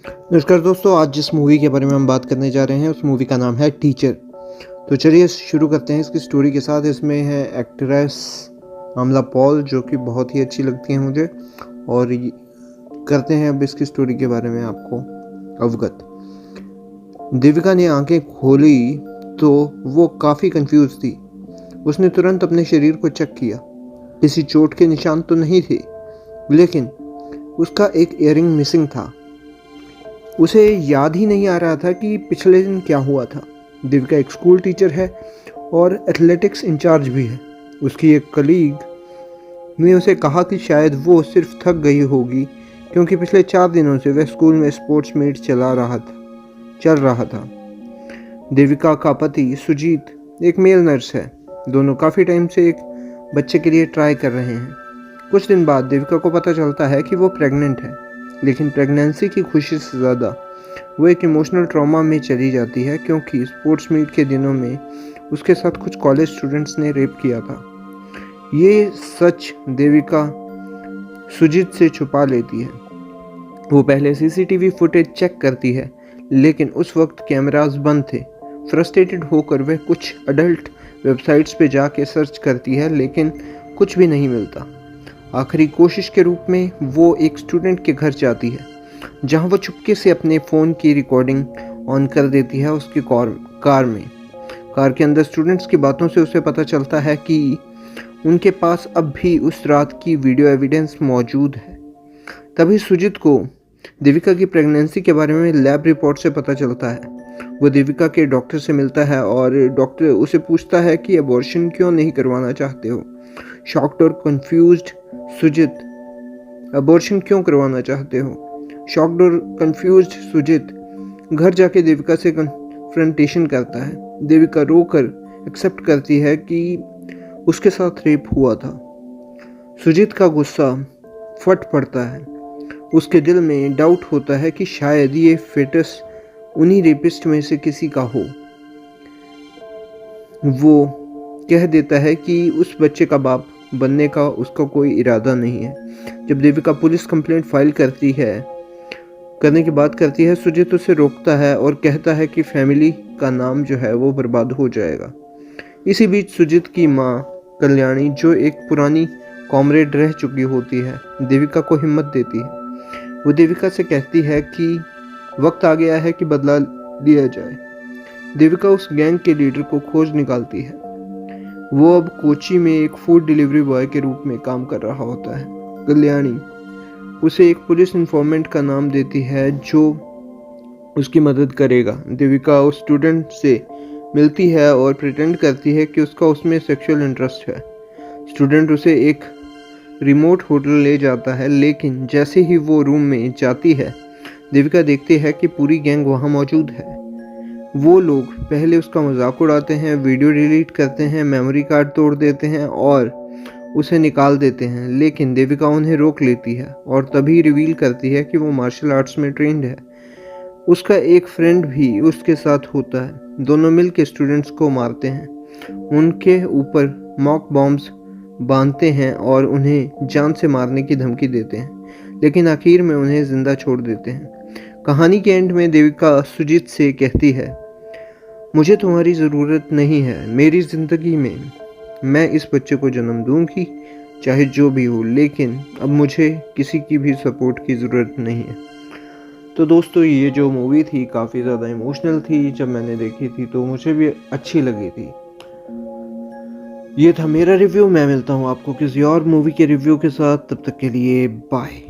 नमस्कार दोस्तों, आज जिस मूवी के बारे में हम बात करने जा रहे हैं उस मूवी का नाम है टीचर। तो चलिए शुरू करते हैं इसकी स्टोरी के साथ। इसमें है एक्ट्रेस आमला पॉल जो कि बहुत ही अच्छी लगती है मुझे। और करते हैं अब इसकी स्टोरी के बारे में आपको अवगत। देविका ने आंखें खोली तो वो काफ़ी कंफ्यूज थी। उसने तुरंत अपने शरीर को चेक किया। किसी चोट के निशान तो नहीं थे, लेकिन उसका एक इयररिंग मिसिंग था। उसे याद ही नहीं आ रहा था कि पिछले दिन क्या हुआ था। देविका एक स्कूल टीचर है और एथलेटिक्स इंचार्ज भी है। उसकी एक कलीग ने उसे कहा कि शायद वो सिर्फ थक गई होगी क्योंकि पिछले 4 दिनों से वह स्कूल में स्पोर्ट्स मीट चल रहा था। देविका का पति सुजीत एक मेल नर्स है। दोनों काफ़ी टाइम से एक बच्चे के लिए ट्राई कर रहे हैं। कुछ दिन बाद देविका को पता चलता है कि वो प्रेग्नेंट है, लेकिन प्रेगनेंसी की खुशी से ज़्यादा वो एक इमोशनल ट्रॉमा में चली जाती है क्योंकि स्पोर्ट्स मीट के दिनों में उसके साथ कुछ कॉलेज स्टूडेंट्स ने रेप किया था। ये सच देविका सुजीत से छुपा लेती है। वो पहले सीसीटीवी फुटेज चेक करती है, लेकिन उस वक्त कैमरास बंद थे। फ्रस्ट्रेटेड होकर वह कुछ अडल्ट वेबसाइट्स पे जाके सर्च करती है, लेकिन कुछ भी नहीं मिलता। आखिरी कोशिश के रूप में वो एक स्टूडेंट के घर जाती है, जहां वो चुपके से अपने फ़ोन की रिकॉर्डिंग ऑन कर देती है उसकी कार में। कार के अंदर स्टूडेंट्स की बातों से उसे पता चलता है कि उनके पास अब भी उस रात की वीडियो एविडेंस मौजूद है। तभी सुजीत को देविका की प्रेगनेंसी के बारे में लैब रिपोर्ट से पता चलता है। वो देविका के डॉक्टर से मिलता है और डॉक्टर उसे पूछता है कि अबॉर्शन क्यों नहीं करवाना चाहते हो। शॉक्ड और कंफ्यूज्ड सुजीत, अबॉर्शन क्यों करवाना चाहते हो? शॉक्ड और कंफ्यूज्ड सुजीत घर जाके देविका से कन्फ्रंटेशन करता है। देविका रोकर एक्सेप्ट करती है कि उसके साथ रेप हुआ था। सुजीत का गुस्सा फट पड़ता है। उसके दिल में डाउट होता है कि शायद ये फेटस उन्हीं रेपिस्ट में से किसी का हो। वो कह देता है कि उस बच्चे का बाप बनने का उसका कोई इरादा नहीं है। जब देविका पुलिस कंप्लेंट फाइल करने की बात करती है, सुजीत उसे रोकता है और कहता है कि फैमिली का नाम जो है वो बर्बाद हो जाएगा। इसी बीच सुजीत की माँ कल्याणी, जो एक पुरानी कॉमरेड रह चुकी होती है, देविका को हिम्मत देती है। वो देविका से कहती है कि वक्त आ गया है कि बदला लिया जाए। देविका उस गैंग के लीडर को खोज निकालती है। वो अब कोची में एक फूड डिलीवरी बॉय के रूप में काम कर रहा होता है। कल्याणी उसे एक पुलिस इन्फॉर्मेंट का नाम देती है जो उसकी मदद करेगा। देविका उस स्टूडेंट से मिलती है और प्रिटेंड करती है कि उसका उसमें सेक्सुअल इंटरेस्ट है। स्टूडेंट उसे एक रिमोट होटल ले जाता है, लेकिन जैसे ही वो रूम में जाती है, देविका देखती है कि पूरी गैंग वहाँ मौजूद है। वो लोग पहले उसका मजाक उड़ाते हैं, वीडियो डिलीट करते हैं, मेमोरी कार्ड तोड़ देते हैं और उसे निकाल देते हैं, लेकिन देविका उन्हें रोक लेती है और तभी रिवील करती है कि वो मार्शल आर्ट्स में ट्रेंड है। उसका एक फ्रेंड भी उसके साथ होता है। दोनों मिलकर स्टूडेंट्स को मारते हैं, उनके ऊपर मॉक बॉम्ब्स बांधते हैं और उन्हें जान से मारने की धमकी देते हैं, लेकिन आखिर में उन्हें जिंदा छोड़ देते हैं। कहानी के एंड में देविका सुजीत से कहती है, मुझे तुम्हारी ज़रूरत नहीं है मेरी ज़िंदगी में। मैं इस बच्चे को जन्म दूंगी चाहे जो भी हो, लेकिन अब मुझे किसी की भी सपोर्ट की ज़रूरत नहीं है। तो दोस्तों, ये जो मूवी थी काफ़ी ज़्यादा इमोशनल थी। जब मैंने देखी थी तो मुझे भी अच्छी लगी थी। ये था मेरा रिव्यू। मैं मिलता हूँ आपको किसी और मूवी के रिव्यू के साथ। तब तक के लिए बाय।